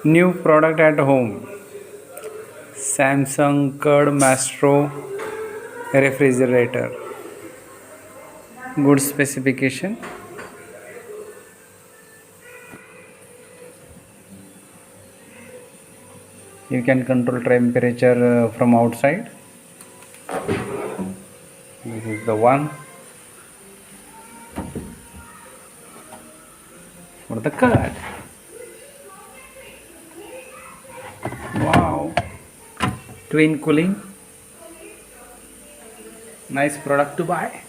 New product at home. Samsung Curd Maestro refrigerator. Good specification. You can control temperature from outside. This is the one for the curd. Wow. Twin cooling. Nice product to buy.